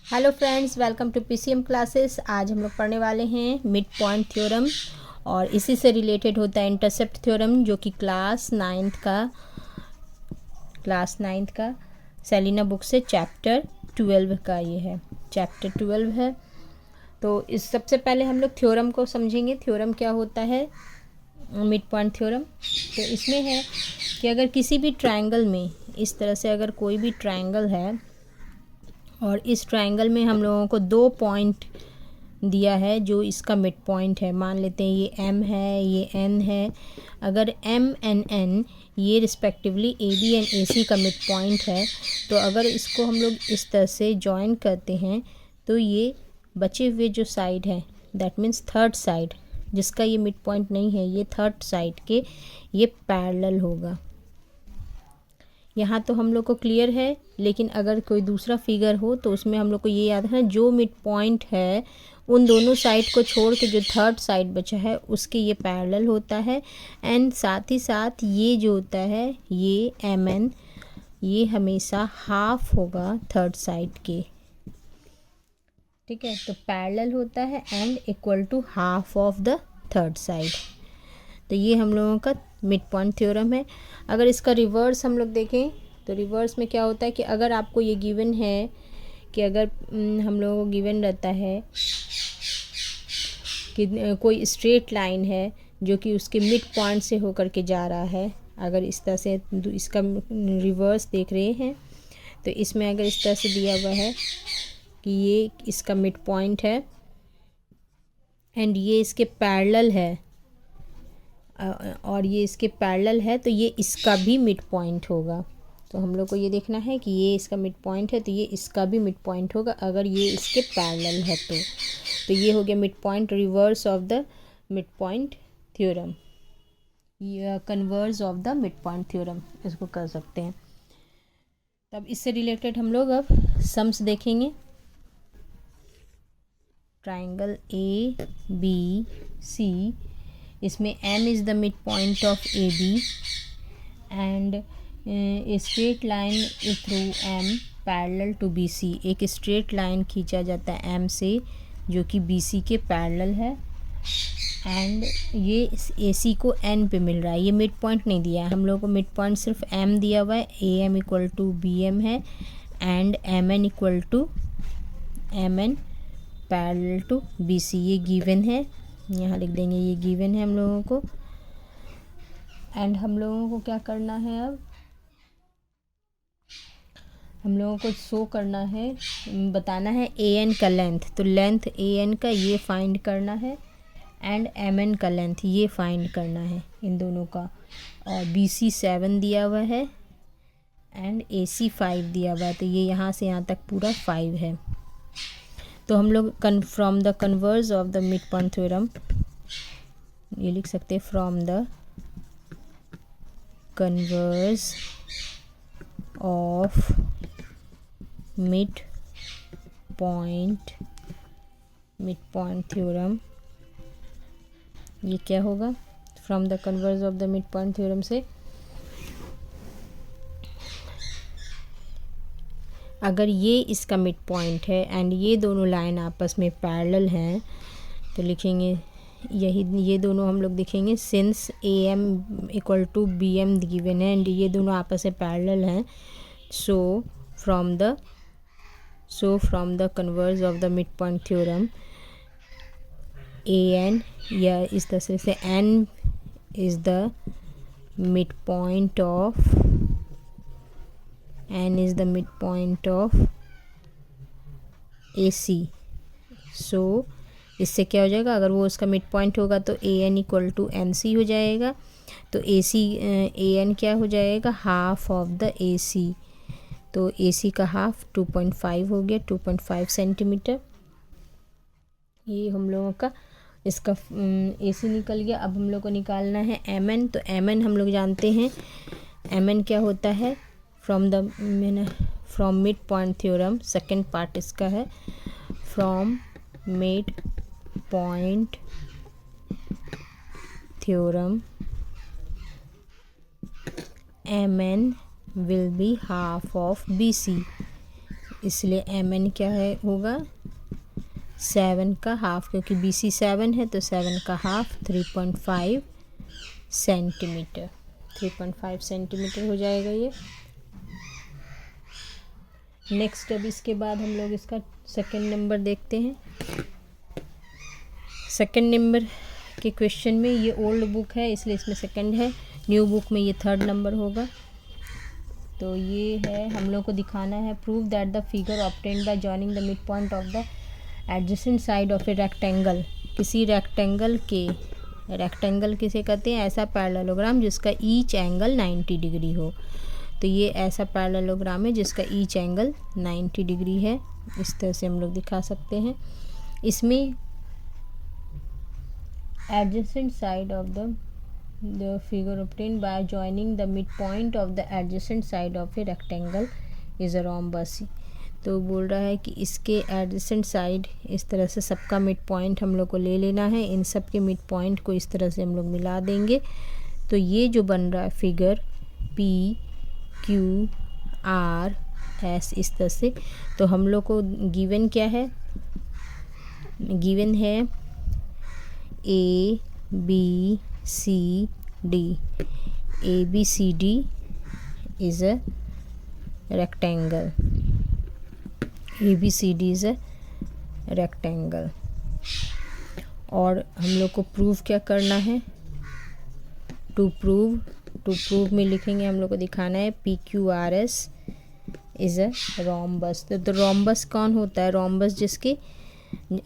Hello friends, welcome to PCM classes. आज हम लोग पढ़ने वाले हैं मिड पॉइंट थ्योरम और इसी से रिलेटेड होता है इंटरसेप्ट थ्योरम, जो कि क्लास नाइन्थ का सेलिना बुक से चैप्टर 12 का ये है। चैप्टर 12 है। तो इस सबसे पहले हम लोग थ्योरम को समझेंगे। थ्योरम क्या होता है, मिड पॉइंट थ्योरम। तो इसमें है कि अगर किसी भी ट्रायंगल में इस तरह से अगर कोई भी ट्रायंगल है और इस ट्रायंगल में हम लोगों को 2 पॉइंट दिया है जो इसका मिड पॉइंट है। मान लेते हैं ये M है, ये N है। अगर M एंड N ये रिस्पेक्टिवली AB एंड AC का मिड पॉइंट है, तो अगर इसको हम लोग इस तरह से जॉइन करते हैं तो ये बचे हुए जो साइड है, दैट मीन्स थर्ड साइड जिसका ये मिड पॉइंट नहीं है, ये थर्ड साइड के ये पैरेलल होगा। यहाँ तो हम लोग को क्लियर है, लेकिन अगर कोई दूसरा फिगर हो तो उसमें हम लोग को ये याद है जो मिड पॉइंट है उन दोनों साइड को छोड़ के जो थर्ड साइड बचा है उसके ये पैरेलल होता है। एंड साथ ही साथ ये जो होता है ये MN ये हमेशा हाफ होगा थर्ड साइड के। ठीक है, तो पैरेलल होता है and equal to half of the third side. तो ये हम लोगों का मिड पॉइंट थ्योरम है। अगर इसका रिवर्स हम लोग देखें तो रिवर्स में क्या होता है कि अगर आपको ये गिवन है कि अगर हम लोगों को गिवन रहता है कि कोई स्ट्रेट लाइन है जो कि उसके मिड पॉइंट से होकर के जा रहा है, अगर इस तरह से इसका रिवर्स देख रहे हैं तो इसमें अगर इस तरह से दिया हुआ है कि ये इसका मिड पॉइंट है एंड ये इसके पैरेलल है और ये इसके पैरेलल है, तो ये इसका भी मिड पॉइंट होगा। तो हम लोग को ये देखना है कि ये इसका मिड पॉइंट है तो ये इसका भी मिड पॉइंट होगा अगर ये इसके पैरेलल है तो ये हो गया mid point, reverse of the mid point theorem, या converse of the mid point theorem इसको कर सकते हैं। तब इससे रिलेटेड हम लोग अब सम्स देखेंगे। ट्राइंगल ABC, इसमें M is the mid point of AB and a straight line through M parallel to BC। एक स्ट्रेट लाइन खींचा जाता है M से जो कि BC के पैरेलल है एंड ये AC को N पे मिल रहा है। ये मिड पॉइंट नहीं दिया है हम लोगों को, मिड पॉइंट सिर्फ M दिया हुआ है। AM इक्वल टू BM है and MN equal to MN parallel to BC। ये गिवन है, यहाँ लिख देंगे ये गिवन है हम लोगों को। एंड हम लोगों को क्या करना है, अब हम लोगों को शो करना है, बताना है AN का लेंथ। तो लेंथ AN का ये फाइंड करना है एंड MN का लेंथ ये फाइंड करना है इन दोनों का। और BC 7 दिया हुआ है एंड AC 5 दिया हुआ है, तो ये यहाँ से यहाँ तक पूरा 5 है। तो हम लोग from the converse of the mid point theorem ये लिख सकते हैं, from the converse of mid point theorem. ये क्या होगा, from the converse of the mid point theorem से अगर ये इसका मिड पॉइंट है एंड ये दोनों लाइन आपस में पैरेलल हैं तो लिखेंगे ये दोनों हम लोग देखेंगे since AM equal to BM given है एंड ये दोनों आपस में पैरेलल हैं। So from the converse of the mid point theorem AN, या इस तरह से N is the mid point of AC। So इससे क्या हो जाएगा, अगर वो उसका मिड पॉइंट होगा तो AN इक्वल टू MC हो जाएगा। तो AN क्या हो जाएगा, हाफ ऑफ द AC। तो AC का हाफ 2.5 हो गया, 2.5 सेंटीमीटर। ये हम लोगों का इसका AC निकल गया। अब हम लोग को निकालना है MN। तो MN हम लोग जानते हैं, MN क्या होता है, from mid point theorem, second part इसका है, from mid point theorem MN will be half of BC। इसलिए MN क्या है होगा 7 का हाफ, क्योंकि BC 7 है तो 7 का हाफ 3.5 सेंटीमीटर, 3.5 सेंटीमीटर हो जाएगा ये। नेक्स्ट अब इसके बाद हम लोग इसका सेकंड नंबर देखते हैं। सेकंड नंबर के क्वेश्चन में ये ओल्ड बुक है इसलिए इसमें सेकंड है, न्यू बुक में ये थर्ड नंबर होगा। तो ये है, हम लोग को दिखाना है prove that the figure obtained by joining the mid point of the adjacent side of a rectangle, किसी रेक्टेंगल किसे कहते हैं, ऐसा पैरेललोग्राम जिसका ईच एंगल 90 डिग्री हो। तो ये ऐसा पैरेललोग्राम है जिसका ईच एंगल 90 डिग्री है, इस तरह से हम लोग दिखा सकते हैं। इसमें adjacent side of the figure obtained by joining the midpoint of the adjacent side of a rectangle is a rhombus। तो बोल रहा है कि इसके adjacent side, इस तरह से सबका मिड पॉइंट हम लोग को ले लेना है, इन सब के मिड पॉइंट को इस तरह से हम लोग मिला देंगे। तो ये जो बन रहा है फिगर PQRS इस तरह से, तो हम लोग को गिवन क्या है, गिवन है ABCD is a rectangle, ABCD is a rectangle। और हम लोग को प्रूव क्या करना है, टू प्रूव में लिखेंगे, हम लोग को दिखाना है PQRS इज़ अ रोम्बस। तो रोम्बस कौन होता है, रोम्बस जिसके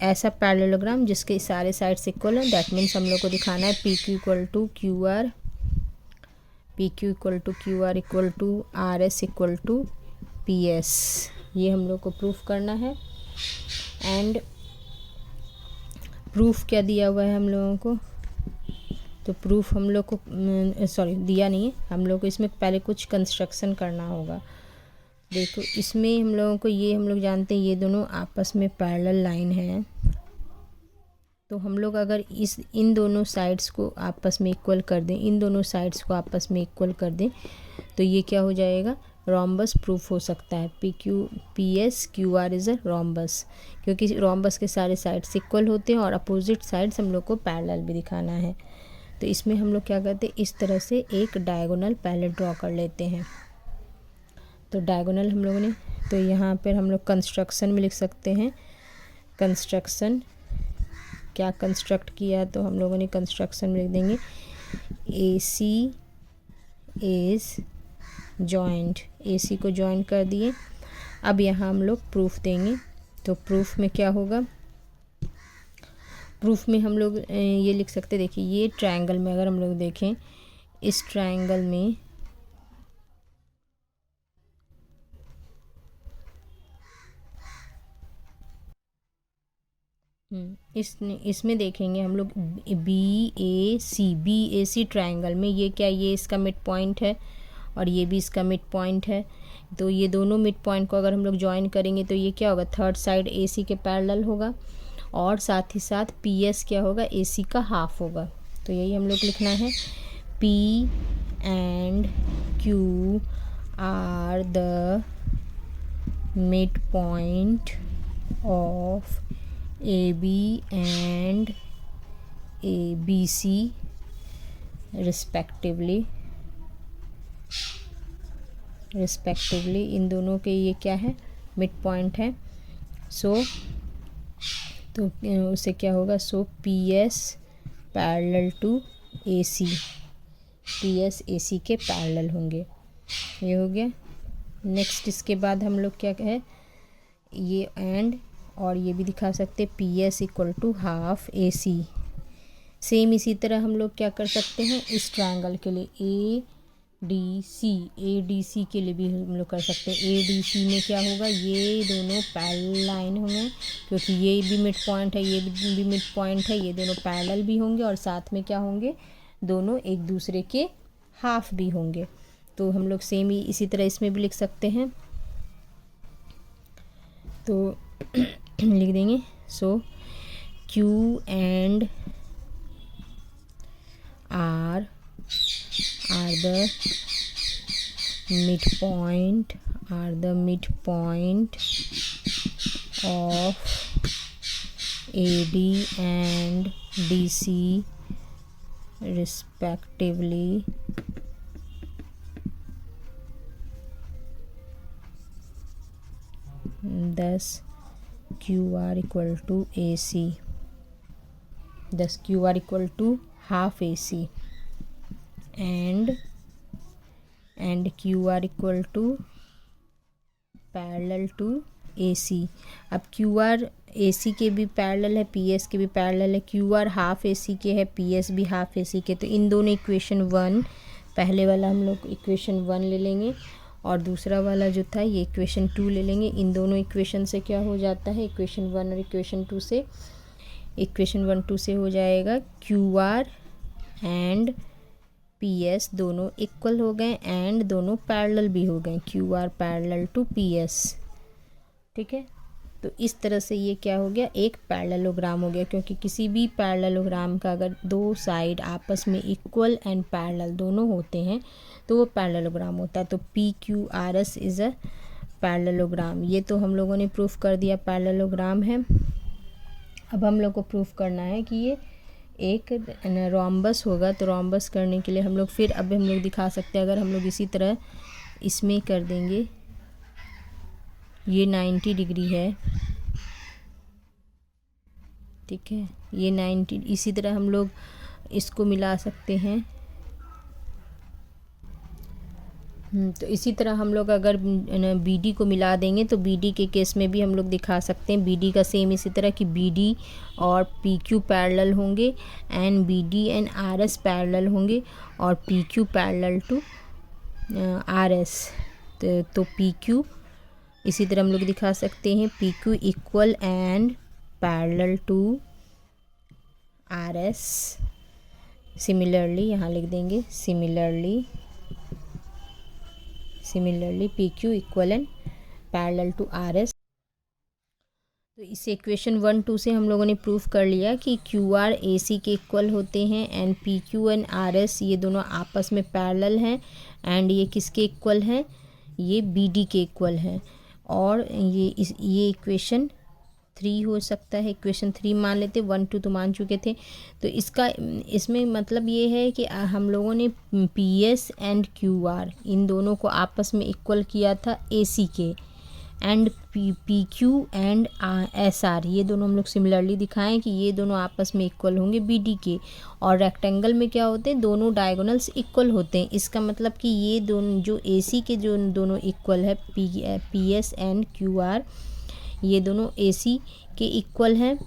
ऐसा पैरेललोग्राम जिसके सारे साइड्स इक्वल हैं, दैट मीन्स हम लोग को दिखाना है PQ equal to QR equal to RS equal to PS। ये हम लोग को प्रूफ करना है। एंड प्रूफ क्या दिया हुआ है हम लोगों को, तो प्रूफ हम लोग को दिया नहीं है, हम लोग को इसमें पहले कुछ कंस्ट्रक्शन करना होगा। देखो इसमें हम लोगों को ये, हम लोग जानते हैं ये दोनों आपस में पैरेलल लाइन है, तो हम लोग अगर इन दोनों साइड्स को आपस में इक्वल कर दें, इन दोनों साइड्स को आपस में इक्वल कर दें, तो ये क्या हो जाएगा, रोम्बस प्रूफ हो सकता है। PSQR इज़ अ रोम्बस, क्योंकि रोम्बस के सारे साइड्स इक्वल होते हैं और अपोजिट साइड्स हम लोग को पैरेलल भी दिखाना है। तो इसमें हम लोग क्या करते हैं, इस तरह से एक डायगोनल पहले ड्रॉ कर लेते हैं। तो डायगोनल हम लोगों ने, तो यहाँ पर हम लोग कंस्ट्रक्शन में लिख सकते हैं, कंस्ट्रक्शन क्या कंस्ट्रक्ट किया, तो हम लोगों ने कंस्ट्रक्शन में लिख देंगे AC इज़ जॉइंट, AC को जॉइन कर दिए। अब यहाँ हम लोग प्रूफ देंगे, तो प्रूफ में क्या होगा, प्रूफ में हम लोग ये लिख सकते, देखिए ये ट्रायंगल में अगर हम लोग देखें, इस ट्रायंगल में इसमें देखेंगे हम लोग BAC ट्रायंगल में, ये क्या, ये इसका मिड पॉइंट है और ये भी इसका मिड पॉइंट है। तो ये दोनों मिड पॉइंट को अगर हम लोग ज्वाइन करेंगे तो ये क्या होगा, थर्ड साइड AC के पैरेलल होगा, और साथ ही साथ PS क्या होगा, AC का हाफ होगा। तो यही हम लोग लिखना है, P and Q are the midpoint of AB and ABC respectively, इन दोनों के ये क्या है, मिड पॉइंट है। तो उससे क्या होगा, PS parallel to AC, PS AC के पैरेलल होंगे। ये हो गया। नेक्स्ट इसके बाद हम लोग क्या है, ये एंड और ये भी दिखा सकते PS equal to half AC। Same इसी तरह हम लोग क्या कर सकते हैं, इस ट्रायंगल के लिए ADC के लिए भी हम लोग कर सकते हैं। ADC में क्या होगा, ये दोनों पैरेलल लाइन होंगे, क्योंकि ये भी मिड पॉइंट है, ये भी मिड पॉइंट है, ये दोनों पैरेलल भी होंगे और साथ में क्या होंगे, दोनों एक दूसरे के हाफ भी होंगे। तो हम लोग सेम ही इसी तरह इसमें भी लिख सकते हैं, तो लिख देंगे, Q and R are the midpoint are the midpoint of AD and DC respectively. Thus QR equal to AC. Thus QR equal to half AC and QR equal to parallel to AC. अब QR AC के भी parallel है, PS के भी parallel है, QR half AC के है, PS भी हाफ AC के. तो इन दोनों इक्वेशन 1, पहले वाला हम लोग इक्वेशन 1 ले लेंगे और दूसरा वाला जो था ये इक्वेशन 2 ले लेंगे. इन दोनों इक्वेशन से क्या हो जाता है, इक्वेशन 1 और इक्वेशन 2 से, इक्वेशन 1 2 से हो जाएगा QR एंड PS दोनों इक्वल हो गए एंड दोनों पैरेलल भी हो गए, QR पैरेलल टू PS. ठीक है, तो इस तरह से ये क्या हो गया, एक पैरेललोग्राम हो गया. क्योंकि किसी भी पैरेललोग्राम का अगर दो साइड आपस में इक्वल एंड पैरेलल दोनों होते हैं तो वो पैरेललोग्राम होता है. तो PQRS इज़ अ पैरेललोग्राम. ये तो हम लोगों ने प्रूफ कर दिया पैरेललोग्राम है. अब हम लोग को प्रूफ करना है कि ये एक रोम्बस होगा. तो रोम्बस करने के लिए हम लोग फिर अब हम लोग दिखा सकते हैं, अगर हम लोग इसी तरह इसमें कर देंगे, ये 90 डिग्री है. ठीक है, ये 90, इसी तरह हम लोग इसको मिला सकते हैं. तो इसी तरह हम लोग अगर BD को मिला देंगे तो BD के केस में भी हम लोग दिखा सकते हैं. BD का सेम इसी तरह कि BD और PQ पैरेलल होंगे and BD and RS parallel होंगे और PQ पैरेलल टू RS. तो PQ इसी तरह हम लोग दिखा सकते हैं, PQ equal and parallel to RS. Similarly यहाँ लिख देंगे, similarly PQ equal and parallel to RS. तो इस इक्वेशन 1 2 से हम लोगों ने प्रूफ कर लिया कि QR AC के इक्वल होते हैं एंड PQ एंड RS ये दोनों आपस में पैरेलल हैं एंड ये किसके इक्वल हैं, ये BD के इक्वल हैं. और ये इक्वेशन 3 हो सकता है, इक्वेशन 3 मान लेते, 1 2 तो मान चुके थे. तो इसमें मतलब ये है कि हम लोगों ने PS एंड QR इन दोनों को आपस में इक्वल किया था AC के एंड PQ एंड SR ये दोनों हम लोग सिमिलरली दिखाएं कि ये दोनों आपस में इक्वल होंगे BD के. और रेक्टेंगल में क्या होते हैं, दोनों डायगोनल्स इक्वल होते हैं. इसका मतलब कि ये दोनों जो AC के जो दोनों इक्वल है, PS एंड QR ये दोनों AC के इक्वल हैं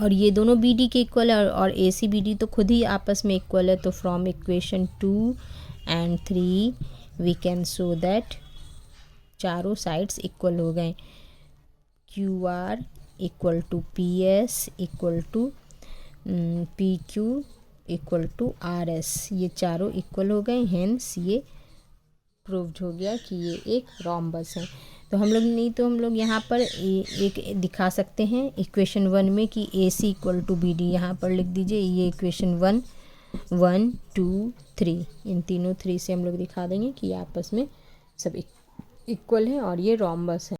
और ये दोनों BD के इक्वल है और AC BD तो खुद ही आपस में इक्वल है. तो from equation 2 and 3 we can show that चारों साइड्स इक्वल हो गए. QR equal to PS equal to PQ equal to RS ये चारों इक्वल हो गए. हेंस ये प्रूव्ड हो गया कि ये एक रोम्बस है. तो हम लोग यहाँ पर एक दिखा सकते हैं इक्वेशन 1 में कि AC इक्वल टू BD यहाँ पर लिख दीजिए. ये इक्वेशन 1 2 3 इन तीनों 3 से हम लोग दिखा देंगे कि आपस में सब इक्वल है और ये रोम्बस है.